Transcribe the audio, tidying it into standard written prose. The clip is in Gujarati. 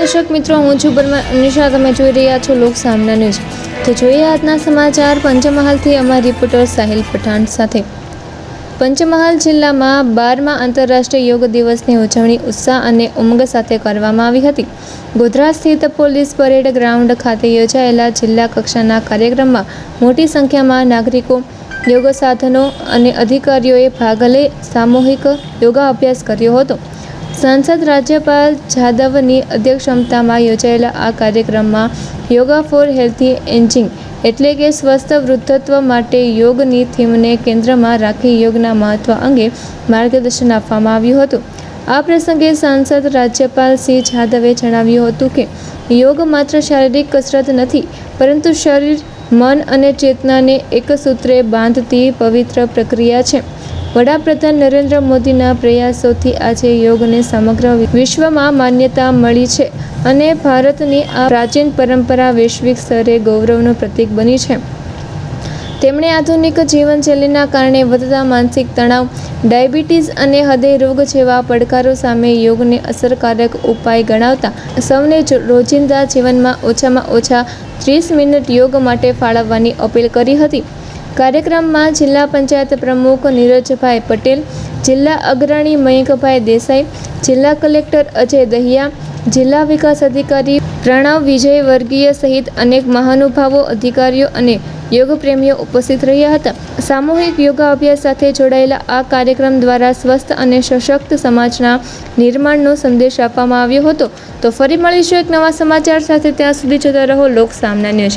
દર્શક મિત્રો, હું છું અનિશા. તમે જોઈ રહ્યા છો લોક સામના ન્યૂઝ. તો જોઈએ આજના સમાચાર પંચમહાલથી અમારા રિપોર્ટર સાહિલ પઠાણ સાથે. પંચમહાલ જિલ્લામાં 12મા આંતરરાષ્ટ્રીય યોગ દિવસની ઉજવણી ઉત્સાહ અને ઉમંગ સાથે કરવામાં આવી હતી. ગોધરા સ્થિત પોલીસ પરેડ ગ્રાઉન્ડ ખાતે યોજાયેલા જિલ્લા કક્ષાના કાર્યક્રમમાં મોટી સંખ્યામાં નાગરિકો, યોગ સાધનો અને અધિકારીઓએ ભાગ લઈ સામૂહિક યોગા અભ્યાસ કર્યો હતો. સાંસદ રાજ્યપાલ જાદવની અધ્યક્ષતામાં યોજાયેલા આ કાર્યક્રમમાં યોગા ફોર હેલ્ધી એજિંગ એટલે કે સ્વસ્થ વૃદ્ધત્વ માટે યોગની થીમને કેન્દ્રમાં રાખી યોગના મહત્વ અંગે માર્ગદર્શન આપવામાં આવ્યું હતું. આ પ્રસંગે સાંસદ રાજ્યપાલ શ્રી જાદવે જણાવ્યું હતું કે યોગ માત્ર શારીરિક કસરત નથી, પરંતુ શરીર, મન અને ચેતનાને એક સૂત્રે બાંધતી પવિત્ર પ્રક્રિયા છે. વડાપ્રધાન નરેન્દ્ર મોદીના પ્રયાસોથી આજે યોગને સમગ્ર વિશ્વમાં માન્યતા મળી છે અને ભારતની આ પ્રાચીન પરંપરા વૈશ્વિક સ્તરે ગૌરવનું પ્રતીક બની છે. તેમણે આધુનિક જીવનશૈલીના કારણે વધતા માનસિક તણાવ, ડાયાબિટીસ અને હૃદયરોગ જેવા પડકારો સામે યોગને અસરકારક ઉપાય ગણાવતા સૌને રોજિંદા જીવનમાં ઓછામાં ઓછા 30 મિનિટ યોગ માટે ફાળવવાની અપીલ કરી હતી. કાર્યક્રમમાં જિલ્લા પંચાયત પ્રમુખ નીરજભાઈ પટેલ, જિલ્લા અગ્રણી મયંકભાઈ દેસાઈ, જિલ્લા કલેક્ટર અજય દહિયા, જિલ્લા વિકાસ અધિકારી પ્રણવ વિજયવર્ગીય સહિત અનેક મહાનુભાવો, અધિકારીઓ અને યોગ પ્રેમીઓ ઉપસ્થિત રહ્યા હતા. સામૂહિક યોગા અભ્યાસ સાથે જોડાયેલા આ કાર્યક્રમ દ્વારા સ્વસ્થ અને સશક્ત સમાજના નિર્માણનો સંદેશ આપવામાં આવ્યો હતો. તો ફરી મળીશું એક નવા સમાચાર સાથે. ત્યાં સુધી જોતા રહો લોક સામના ન્યૂઝ.